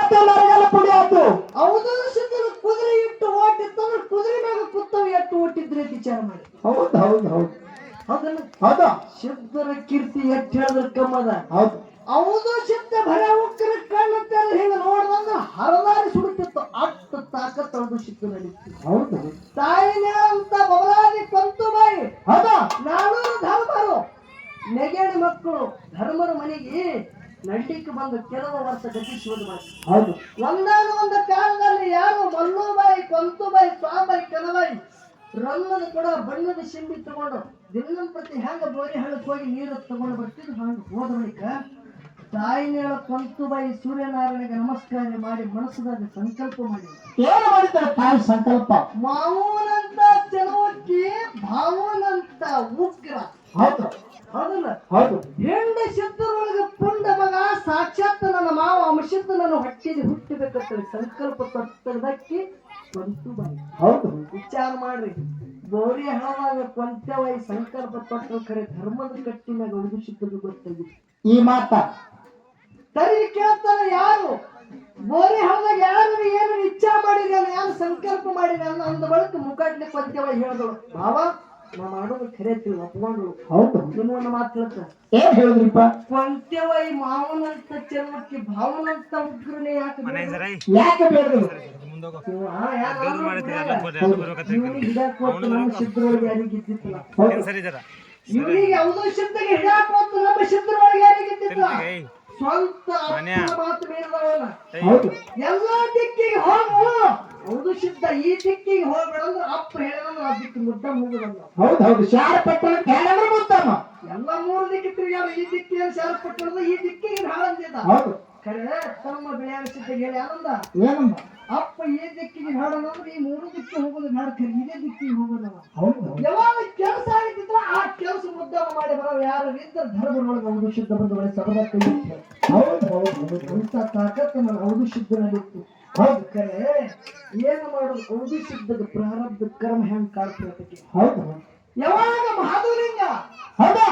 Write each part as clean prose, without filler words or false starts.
ಮತ್ತೆ ಮರಗೆಲ್ಲ ಪುಡಿ ಆತು. ಹೌದು ಸಿದ್ಧರು ಕುದುರೆ ಇಟ್ಟು ಓಟಿತ್ತಂದ್ರೆ ಕುದುರೆ ಮ್ಯಾಗ ಕುತ್ತವ್ ಎಷ್ಟು ಓಟಿದ್ರೆ ವಿಚಾರ ಮಾಡಿ. ಹೌದು ಹೌದು ಹೌದು ಹೌದಲ್ಲ ಹೌದು ಸಿದ್ಧರ ಕೀರ್ತಿ ಎಷ್ಟು ಹೇಳಿದ್ರ ಕಮ್ಮದ. ಹೌದು ಹೌದು ಸಿದ್ಧ ಬರೇ ಉಕ್ಕರ ಕಣ್ಣಂತ ಹಿಂಗ ನೋಡ್ದಂಗ ಹರದಾರಿ ಸುಡುತ್ತಿತ್ತು ಅಷ್ಟು ತಾಕತ್ ಹೌದು ಸಿದ್ಧ ನಡೀತು. ಹೌದು ತಾಯಿನೇ ಅಂತ ಬಬಲಾದಿ ಕೊಂತುಬಾಯಿ ಹೌದಾ ನಾನೂರು ಧರ್ಮರು ನೆಗೇಡಿ ಮಕ್ಕಳು ಧರ್ಮರ ಮನೆಗೆ ನಡ್ಲಿಕ್ಕೆ ಬಂದು ಕೆಲವು ವರ್ಷ ಗತಿಸುವುದು ಮಾಡಿ. ಹೌದು ಒಂದಾನ ಒಂದು ಕಾಲದಲ್ಲಿ ಯಾರು ಮಲ್ಲುಬಾಯಿ ಕೊಂತುಬಾಯಿ ಸ್ವಾಬಾಯಿ ಕನಬಾಯಿ ರನ್ನದ ಕೂಡ ಬಣ್ಣದ ಶಿಂಬಿ ತಗೊಂಡು ದಿನಂಪ್ರತಿ ಹೆಂಗ ಬೋರಿ ಹಳ್ಳಕ್ಕೆ ಹೋಗಿ ನೀರು ತಗೊಂಡು ಬರ್ತಿದ್ರು ಹಂಗ ಹೋದ ಬಳಿಕ ತಾಯಿನೇಳ ಕೊಂತುಬಾಯಿ ಸೂರ್ಯನಾರಾಯಣಗೆ ನಮಸ್ಕಾರ ಮಾಡಿ ಮನಸ್ಸದಾಗ ಸಂಕಲ್ಪ ಮಾಡಿ ಏನು ಮಾಡಿದ್ದಾರೆ ತಾಯಿ ಸಂಕಲ್ಪ. ಮಾವನಂತ ಚಲವಕ್ಕಿ ಭಾವನಂತ ಉಗ್ರ. ಹೌದು ಹೌದಲ್ಲ ಹೌದು ಹೆಂಡ ಸಿದ್ಧರೊಳಗೆ ಪುಂಡ ಮಗ ಸಾಕ್ಷಾತ್ ನನ್ನ ಮಾವ ಅಂಶದ್ದು ನನ್ನ ಹೊಟ್ಟಿಗೆ ಹುಟ್ಟಬೇಕಂತ ಸಂಕಲ್ಪ ತೊಟ್ಟದಕ್ಕೆ ಕೊಂತುಬಾಯಿ. ಹೌದು ವಿಚಾರ ಮಾಡ್ರಿ ಬೋರಿ ಹಳದಾಗ ಕೊಂತವಾಯಿ ಸಂಕಲ್ಪ ತೊಟ್ಟರು ಖರೆ ಧರ್ಮದ ಕಟ್ಟಿನಾಗ ಉಳಿಸಿದ್ದು ಗೊತ್ತಾಗಿತ್ತು. ಈ ಮಾತ ತರಿ ಕೇಳ್ತಾರ ಯಾರು ಬೋರಿ ಹಳದಾಗ ಯಾರು ಏನು ಇಚ್ಛಾ ಮಾಡಿರಿ ಅಲ್ಲ ಯಾರು ಸಂಕಲ್ಪ ಮಾಡಿರಿ ಅನ್ನೋ ಅಂದ ಬಳಿಕ ಮುಖಾಟ್ಲಿ ಕೊಂತವಾಯಿ ಹೇಳಿದಳು ಬಾವ ನಾ ಮಾಡೋದು ಖರೆ ತಿಳಿ ಒಪ್ಕೊಂಡ್ರು. ಹೌದು ಇನ್ನೊಂದು ಮಾತು ಹೇಳ್ತ ಏನ್ ಹೇಳಿದ್ರಿಪ್ಪ. ಕೊಂತವಾಯಿ ಮಾವನಂತ ಚರ್ಮಕ್ಕೆ ಭಾವನಂತ ಉಗ್ರನೇ ಯಾಕೆ ಯಾಕೆ ಬೇಡ್ರು. ಸಿದ್ಧರೊಳಗೆ ಯಾರಿಗಿದ್ದಿತ್ತಲ್ಲ ಇವರಿಗೆ ಯಾವುದೋ ಸಿದ್ಧಗೆ ಹಿಡಾಕೋತು ನಮ್ಮ ಸಿದ್ಧರೊಳಗೆ ಯಾರಿಗಿದ್ದಿತ್ತಲ್ಲ ಸ್ವಂತ ಮಾತು ಮೀರಿದವಲ್ಲ ಎಲ್ಲಾ ದಿಕ್ಕಿಗೆ ಹೋಗು ಹೌದು ಸಿದ್ಧ ಈ ದಿಕ್ಕಿಗೆ ಹೋಗ್ಬೇಡಂದ್ರೆ ಅಪ್ಪ ಹೇಳಿದ್ರೆ ಆ ದಿಕ್ಕು ಮುದ್ದ ಮುಗಿದಲ್ಲ. ಹೌದು ಹೌದು ಶಾರ ಪಟ್ಟಣ ಮುದ್ದಮ್ಮ ಎಲ್ಲ ಮೂರು ದಿಕ್ಕಿ ತಿರುಗಾಡ ಈ ದಿಕ್ಕಿಗೆ ಶಾರ ಪಟ್ಟಣದ ಈ ದಿಕ್ಕಿಗೆ ಹಾಳಂದಿದ್ದ. ಹೌದು ಖರೆ ತಮ್ಮ ಬಿಳಿಯಾಗ ಸಿದ್ಧಗೆ ಹೇಳಿ ಆನಂದ ಏನಮ್ಮ ಅಪ್ಪ ಈ ದಿಕ್ಕಿಗೆ ಹಾಡೋದಂದ್ರೆ ಈ ಮೂರು ದಿಕ್ಕಿಗೆ ಹೋಗೋದು ಹಾಡ ಖರೆ ಇದೇ ದಿಕ್ಕಿಗೆ ಹೋಗೋದವ. ಹೌದು ಯಾವಾಗ ಕೆಲಸ ಆಗಿದ್ರ ಆ ಕೆಲಸ ಮುದ್ದವ ಮಾಡಿ ಬರೋ ಯಾರು ಇದ್ದ ಧರ್ಮದೊಳಗೆ ಹೌದು ಶುದ್ಧ ಬಂದವಳೆ ಸಬದ ಕೈ. ಹೌದು ಹೌದು ಅಂತ ತಾಕತ್ತು ನನ್ನ ಹೌದು ಶುದ್ಧ ನಡೀತು. ಹೌದು ಖರೆ ಏನು ಮಾಡೋದು ಹೌದು ಶುದ್ಧದ ಪ್ರಾರಬ್ಧ ಕರ್ಮ ಹೆಂಗ್ ಕಾಡ್ತಿರತಕ್ಕೆ. ಹೌದು ಯಾವಾಗ ಮಹಾದೇವಲಿಂಗ ಹೌದಾ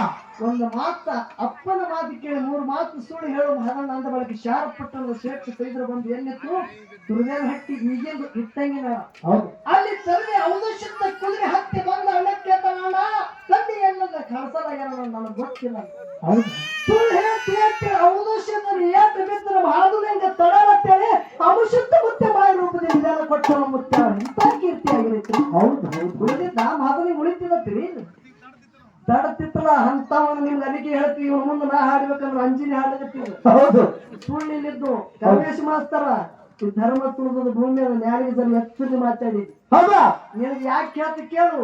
ಒಂದು ಮಾತ ಅಪ್ಪನ ಮಾತು ಕೇಳಿ ಮೂರು ಮಾತು ಸುಳ್ಳು ಹೇಳು ಮಹಾದಣ್ಣ ಅಂದ ಬಳಕೆ ಶಾರ ಪಟ್ಟಣದ ಶ್ರೇಷ್ಠ ಸೈದ್ರ ಬಂದು ಎಲ್ಲಿತ್ತು ದುರ್ಗೇನ ಹಟ್ಟಿ ಈಗಿಂದು ಇಟ್ಟಂಗಿನ ಹೌದು ಅಲ್ಲಿ ತರಲಿ ಔದಶಿದ್ದ ಕುದುರೆ ಹತ್ತಿ ಬಂದ ಹಳ್ಳಕ್ಕೆ ತಗೋಣ ತಂದೆ ಎಲ್ಲದ ಕಳ್ಸಲಾಗ್ಯಾರ ನನಗೆ ಗೊತ್ತಿಲ್ಲ. ಹೌದು ಸುಳ್ಳು ಹೇಳ್ತಿ ಔದಶಿದ್ದ ಏಟ್ ಬಿದ್ದರೆ ಮಹಾದೇವಲಿಂಗ ತಡಲತ್ತೇಳಿ ಅಮುಶುದ್ಧ ಮುತ್ತೆ ಬಾಯಿ ರೂಪದಲ್ಲಿ ವಿಧಾನ ಕೊಟ್ಟವ ಮುತ್ತ ಇಂಥ ಕೀರ್ತಿ ಆಗಿರೈತಿ. ಹೌದು ಹೌದು ಉಳಿದಿದ್ದ ಮಹಾದೇವಲಿಂಗ ಉಳಿತಿಲ್ಲತ್ತೀರಿ ತಡತಿತ್ತಲ್ಲ ಅಂತವನ್ನ ನಿಮ್ಗೆ ಅದಕ್ಕೆ ಹೇಳ್ತೀವಿ ಇವ್ರ ಮುಂದೆ ನಾ ಹಾಡ್ಬೇಕಂದ್ರೆ ಅಂಜಿನಿ ಹಾಡಕತ್ತೀವಿ. ಹೌದು ಸುಳ್ಳಿಲ್ಲಿದ್ದು ಕಲ್ಮೇಶ್ ಮಾಸ್ತರ ಈ ಧರ್ಮ ತುಳಿದ ಭೂಮಿಯ ನ್ಯಾಯ ಜನ ಎತ್ತಲ್ಲಿ ಮಾತಾಡಿ ಹೌದಾ ನಿನಗೆ ಯಾಕೆ ಕೇಳ್ತ ಕೇಳು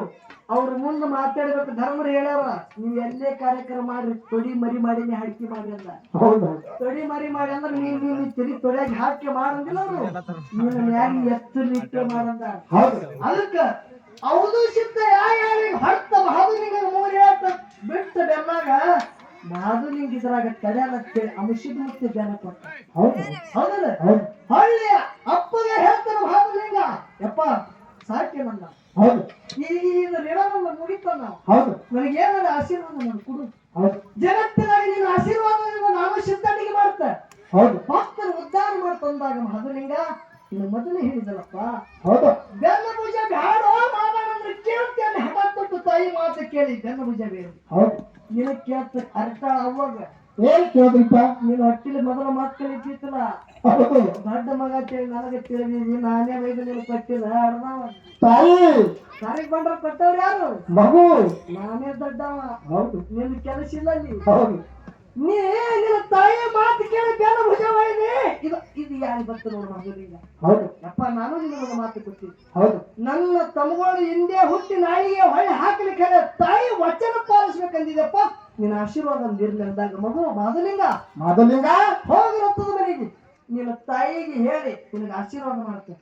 ಅವ್ರ ಮುಂದೆ ಮಾತಾಡ್ಬೇಕು. ಧರ್ಮರು ಹೇಳ್ಯಾರ ನೀವ್ ಎಲ್ಲೇ ಕಾರ್ಯಕ್ರಮ ಮಾಡ್ರಿ ತೊಡಿ ಮರಿ ಮಾಡಿನೇ ಹಾಡಿಕೆ ಮಾಡ್ರಿ ಅಂದ. ಹೌದು ತೊಡಿ ಮರಿ ಮಾಡಿ ಅಂದ್ರೆ ನೀವ್ ತಿರಿ ತೊಡಿಯಾಗಿ ಹಾಕಿ ಮಾಡಂಗಿಲ್ಲ ಅವರು ನೀನು ನ್ಯಾಯ ಎತ್ತಲಿಕ್ಕೆ ಮಾಡಂದ. ಹೌದು ಅದಕ್ಕ ಹೌದು ಸಿದ್ಧ ಯಾರಿಗೆ ಹೊಡ್ತ ಮಹಾದುಲಿಂಗ ಮೂರು ಹೇಳ್ತ ಬಿಟ್ಟ ಬೆನ್ನಾಗ ಮಹಾದುಲಿಂಗ ಇದ್ರಾಗ ತಡೆಯಲತ್ತೇಳಿ ಅಂಶದ ಮುತ್ತೆ ಜನ ಕೊಟ್ಟ. ಹೌದು ಹೌದಲ್ಲ ಹೌದು ಹಳ್ಳಿ ಅಪ್ಪಗೆ ಹೇಳ್ತಾನ ಮಹಾದುಲಿಂಗ ಯಪ್ಪ ಸಾಕಿ ನನ್ನ ಹೌದು ಈ ಋಣವನ್ನ ಮುಗಿತಾನ ಹೌದು ನನಗೇನಾರ ಆಶೀರ್ವಾದ ನಾನು ಕೊಡು. ಹೌದು ಜಗತ್ತಿನಾಗ ನಿನ್ನ ಆಶೀರ್ವಾದದಿಂದ ನಾನು ಸಿದ್ಧನಿಗೆ ಮಾಡ್ತ ಹೌದು ಭಕ್ತರ ಉದ್ಧಾರ ಮಾಡ್ತಂದಾಗ ಮಹಾದುಲಿಂಗ ಇನ್ನು ಮೊದಲೇ ಹೇಳಿದಲ್ಲಪ್ಪ ಹೌದು ಬೆನ್ನ ಭುಜ ಬ್ಯಾಡೋ ಮಾತಾಡಂದ್ರೆ ಕೇಳ್ತೇನೆ ಹಠ ತೊಟ್ಟು ತಾಯಿ ಮಾತು ಕೇಳಿ ಬೆನ್ನ ಭುಜ ಬೇರೆ ಹೌದು ನಿನ್ನ ಕೇಳ್ತ ಅರ್ಥ ಅವಾಗ ಏನ್ ಕೇಳಿದ್ರಿಪ್ಪ. ನೀನು ಹೊಟ್ಟಿಲಿ ಮೊದಲ ಮಾತು ಕಲಿತಿತ್ತಲ್ಲ ಹೌದು ದೊಡ್ಡ ಮಗ ಅಂತೇಳಿ ನನಗೆ ತಿಳಿದೀನಿ ನಾನೇ ವೈದ್ಯ ನೀನು ಕೊಟ್ಟಿಲ್ಲ ಅರ್ಧವ ತಾಯಿ ಸಾರಿಗೆ ಬಂದ್ರ ಕೊಟ್ಟವ್ರು ಯಾರು ಮಗು ನಾನೇ ದೊಡ್ಡವ. ಹೌದು ನಿನ್ನ ಕೆಲಸ ಇಲ್ಲ ಅಲ್ಲಿ ಹೌದು ನೀ ನಿನ್ನ ತಾಯಿಯ ಮಾತು ಕೇಳಿ ಬೆನ್ನ ಭುಜವಾಗಿದೆ ಇದು ಇದು ಯಾರು ಬರ್ತ ನೋಡು ಮಗನಿಂದ. ಹೌದು ಯಪ್ಪ ನಾನು ನಿನಗೆ ಮಾತು ಕೊಟ್ಟಿದ್ದೆ ಹೌದು ನನ್ನ ತಮ್ಮಗಳು ಹಿಂದೆ ಹುಟ್ಟಿ ನಾಯಿಗೆ ಹೊಳ್ಳಿ ಹಾಕಲಿಕ್ಕೆ ತಾಯಿ ವಚನ ಪಾಲಿಸ್ಬೇಕಂದಿದೆಪ್ಪ ನಿನ್ನ ಆಶೀರ್ವಾದ ಇರ್ಲಿ ಅಂದಾಗ ಮಗು ಮಾದಲಿಂಗ ಹೋಗಿ ರಥದ ಮನೆಗೆ ನಿನ್ನ ತಾಯಿಗೆ ಹೇಳಿ ನಿನಗೆ ಆಶೀರ್ವಾದ ಮಾಡುತ್ತೆ.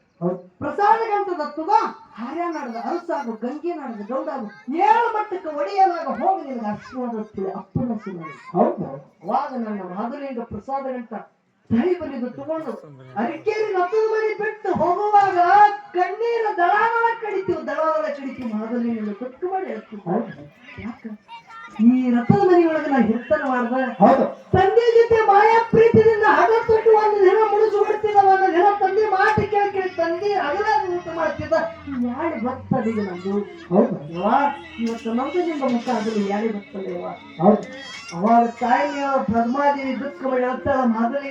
ಪ್ರಸಾದ ಗಂಟದ ತುಗ ಹರ್ಯಾನಾಡದ ಅರಸಾಗು ಗಂಗೆ ನಾಡದ ಗೌಡಾಗು 7 ಮಟ್ಟಕ್ಕೆ ಒಡೆಯಲಾಗ ಹೋಗಿ ನಿನಗೆ ಆಶೀರ್ವಾದ ಅಪ್ಪನ ಹೌದು ಅವಾಗ ನನ್ನ ಮಾದಲಿಂಗ ಪ್ರಸಾದ ಗಂಟ ತಾಯಿ ಬಲಿದು ತಗೊಂಡು ಅರಿಕೇರಿ ರಥದ ಮನೆ ಬಿಟ್ಟು ಹೋಗುವಾಗ ಕಣ್ಣೀರ ದಳಾದಳ ಕಡಿತೀವಿ ಮಾದಲಿಂಗ ತೊಟ್ಟು ಮಾಡಿ ಹೇಳ್ತೀವಿ. ಯಾಕ ಈ ರಥದ ಮನೆಯೊಳಗೆ ನಾ ಹಿರ್ತನ ಮಾಡ್ದ ತಂದೆ ಜೊತೆ ಮಾಯಾ ಪ್ರೀತಿಯಿಂದ ಹಡ ತೊಟ್ಟು ಒಂದು ದಿನ ಮುಡಿಸಿ ಬಿಡ್ತಿದ್ದವಾಗ ಊಟ ಮಾಡ್ತಿದ್ದ ಯಾಳಿ ಬರ್ತದೆ ನಮ್ದು ಹೌದಾ ಯವ್ವ ಇವತ್ತು ನಮ್ದು ನಿಮ್ಮ ಮುಖ ಅದನ್ನು ಯಾಳಿ ಬರ್ತದೆ ಯವ್ವ ಹೌದು ಅವಾಗ ತಾಯಿ ಪದ್ಮಾದೇವಿ ದುಃಖ ಹೇಳ್ತಾಳ ಮೊದಲಿಗೆ